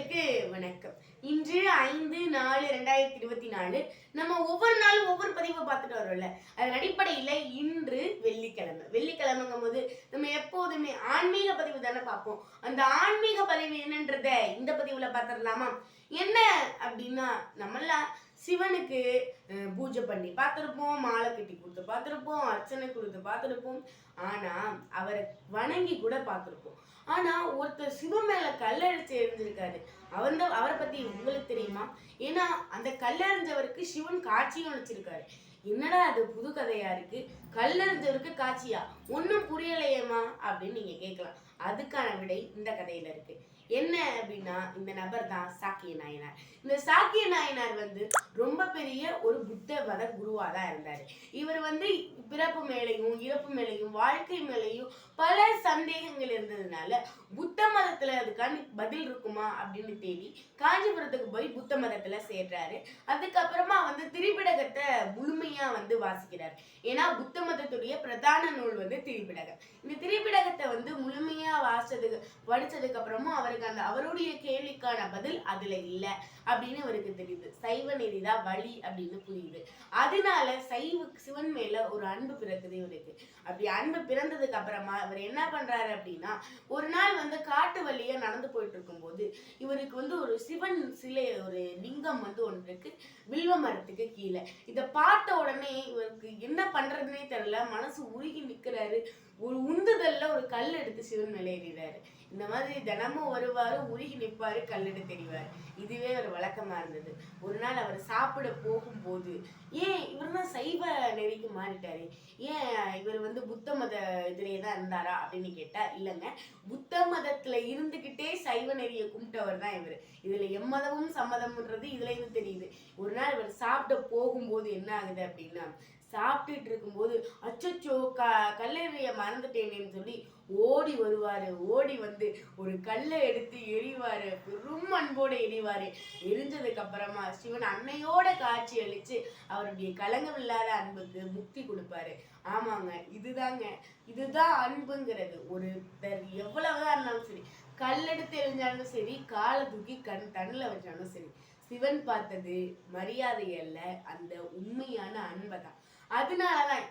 நேயர்களுக்கு வணக்கம். இன்று 5/4/2024 நம்ம ஒவ்வொரு நாளும் ஒவ்வொரு பதிவை பார்த்துட்டு வரோம்ல. அதன் அடிப்படையில இன்று வெள்ளிக்கிழமைங்கும் போது நம்ம எப்போதுமே ஆன்மீக பதிவு தானே பார்ப்போம். அந்த ஆன்மீக பதிவு என்னன்றத இந்த பதிவுல பார்த்துடலாமா? என்ன அப்படின்னா, நம்மளாம் சிவனுக்கு பூஜை பண்ணி பார்த்துருப்போம், மாலை கட்டி கொடுத்து பார்த்துருப்போம், அர்ச்சனை கொடுத்து பார்த்துருப்போம். ஆனா அவரை வணங்கி கூட பார்த்துருப்போம். ஆனா ஒருத்தர் சிவன் மேல கல்லெறிச்சு எழுந்திருக்காரு. அவரை பத்தி உங்களுக்கு தெரியுமா? ஏன்னா அந்த கல்லெறிஞ்சவருக்கு சிவன் காட்சியும் அளிச்சிருக்காரு. என்னடா அது புது கதையா இருக்கு, கல்லெறிஞ்சவருக்கு காட்சியா, ஒன்னும் புரியலையேமா அப்படின்னு நீங்க கேட்கலாம். அதுக்கான விடை இந்த கதையில இருக்கு. என்ன அப்படின்னா, இந்த நபர் தான் சாக்கிய நாயனார். இந்த சாக்கிய நாயனார் ரொம்ப பெரிய ஒரு புத்த மத குருவா தான் இருந்தாரு. இவர் பிறப்பு மேலையும் இறப்பு மேலையும் வாழ்க்கை மேலையும் பல சந்தேகங்கள் இருந்ததுனால புத்த மதத்துல அதுக்கான பதில் இருக்குமா அப்படின்னு தேடி காஞ்சிபுரத்துக்கு போய் புத்த மதத்துல சேர்றாரு. அதுக்கப்புறமா திரிபிடகத்தை முழுமையா வாசிக்கிறார். ஏன்னா புத்த மதத்துடைய பிரதான நூல் திரிபிடகம். இந்த திரிபிடகத்தை முழுமையா படிச்சதுக்கு அப்புறமும் அவருக்கு அவருடைய கேள்விக்கான பதில் அதுல இல்ல அப்படின்னு அவருக்கு தெரியுது. சைவ நெறிதான் வழி அப்படின்னு புரியுது. அதனால சிவன் மேல ஒரு அன்பு பிறக்குது இவருக்கு. அப்படி அன்பு பிறந்ததுக்கு அப்புறமா இவர் என்ன பண்றாரு அப்படின்னா, ஒரு நாள் காட்டு வழியா நடந்து போயிட்டு இருக்கும் போது இவருக்கு ஒரு சிவன் சிலை, ஒரு லிங்கம் ஒன்று இருக்கு வில்வ மரத்துக்கு கீழே. இத பார்த்த உடனே இவருக்கு என்ன பண்றதுன்னே தெரியல. மனசு உருகி நிக்கிறாரு. ஒரு உந்துதல்ல ஒரு கல் எடுத்து சிவன் மேலே ஏறிறாரு. இந்த மாதிரி தினமும் வருவாரு, உருகி நிற்பாரு, கல்லெடு தெரிவாரு. இதுவே ஒரு வழக்கமா இருந்தது. ஒரு நாள் அவர் சாப்பிட போகும்போது, ஏன் இவர் தான் சைவ நெறிக்கு மாறிட்டாரு, ஏன் இவர் புத்த மத இதுலயே தான் இருந்தாரா அப்படின்னு கேட்டா, இல்லைங்க, புத்த மதத்துல இருந்துகிட்டே சைவ நெறியை கும்பிட்டவர் தான் இவர். இதுல எம்மதமும் சம்மதம்ன்றது இதுல இருந்து தெரியுது. ஒரு நாள் இவர் சாப்பிட போகும்போது என்ன ஆகுது அப்படின்னா, சாப்பிட்டுட்டு இருக்கும்போது அச்சோ கல்லெறிய மறந்துட்டேனேன்னு சொல்லி ஓடி வருவாரு. ஓடி ஒரு கல்லை எடுத்து எறிவாரு. பெரும் அன்போட எறிவாரு. எரிஞ்சதுக்கு அப்புறமா சிவன் அன்னையோட காட்சி அளிச்சு அவருடைய கலங்கமில்லாத அன்புக்கு முக்தி கொடுப்பாரு. ஆமாங்க, இதுதான் அன்புங்கிறது. ஒருத்தர் எவ்வளவுதான் இருந்தாலும் சரி, கல்லெடுத்து எரிஞ்சாலும் சரி, காலை தூக்கி தண்ணில் வச்சாலும் சரி, சிவன் பார்த்தது மரியாதை அல்ல, அந்த உண்மையான அன்பை தான். அதனாலதான்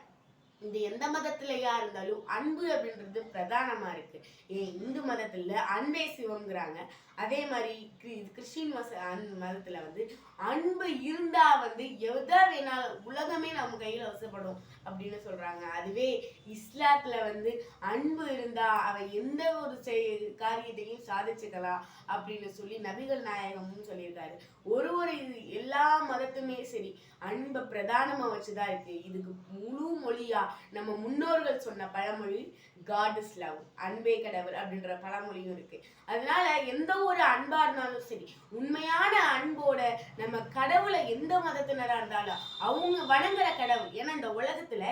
இந்த எந்த மதத்திலயா இருந்தாலும் அன்பு அப்படின்றது பிரதானமா இருக்கு. இந்து மதத்துல அன்பே சிவம்ங்கிறாங்க. அதே மாதிரி கிறிஸ்டின் மதத்துல அன்பு இருந்தா எதை வேணாலும் உலகமே நம்ம கையில வசப்படும் அப்படின்னு சொல்றாங்க. அதுவே இஸ்லாத்துல அன்பு இருந்தா அவ எந்த ஒரு காரியத்தையும் சாதிச்சுக்கலாம் அப்படின்னு சொல்லி நபிகள் நாயகமும் சொல்லியிருக்காரு. ஒரு எல்லா மதத்துமே சரி அன்பை பிரதானமா வச்சுதான் இருக்கு. இதுக்கு முழு மொழியா நம்ம முன்னோர்கள் சொன்ன பழமொழி God is love, அன்பே கடவுள் அப்படின்ற பழமொழியும் இருக்கு. அதனால எந்த ஒரு அன்பா இருந்தாலும் சரி, உண்மையான அன்போட நம்ம கடவுளை எந்த மதத்தினரா இருந்தாலும் அவங்க வணங்குற கடவுள். ஏன்னா இந்த உலகத்துல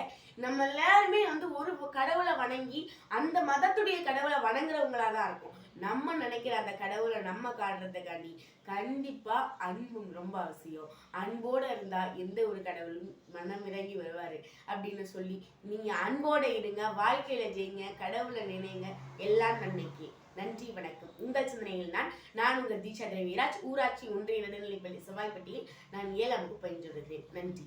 நம்ம எல்லாருமே ஒரு கடவுளை வணங்கி அந்த மதத்துடைய கடவுளை வணங்குறவங்களா தான் இருக்கும். நம்ம நினைக்கிற அந்த கடவுளை நம்ம காட்டுறதுக்காண்டி கண்டிப்பா அன்பும் ரொம்ப அவசியம். அன்போட இருந்தா எந்த ஒரு கடவுளும் மனம் இறங்கி வருவாரு அப்படின்னு சொல்லி நீங்க அன்போட இருங்க, வாழ்க்கையில ஜெயிங்க, கடவுளை நினைங்க, எல்லாம் நன்மைக்கு. நன்றி, வணக்கம். உங்கள் சிந்தனையில் நான் உங்கள் தீட்சா தேவிராஜ், ஊராட்சி ஒன்றிய நடுநிலைப்பள்ளி செவ்வாய்ப்பட்டியில் நான் 7ஆம் வகுப்பு பயின்று வருகிறேன். நன்றி.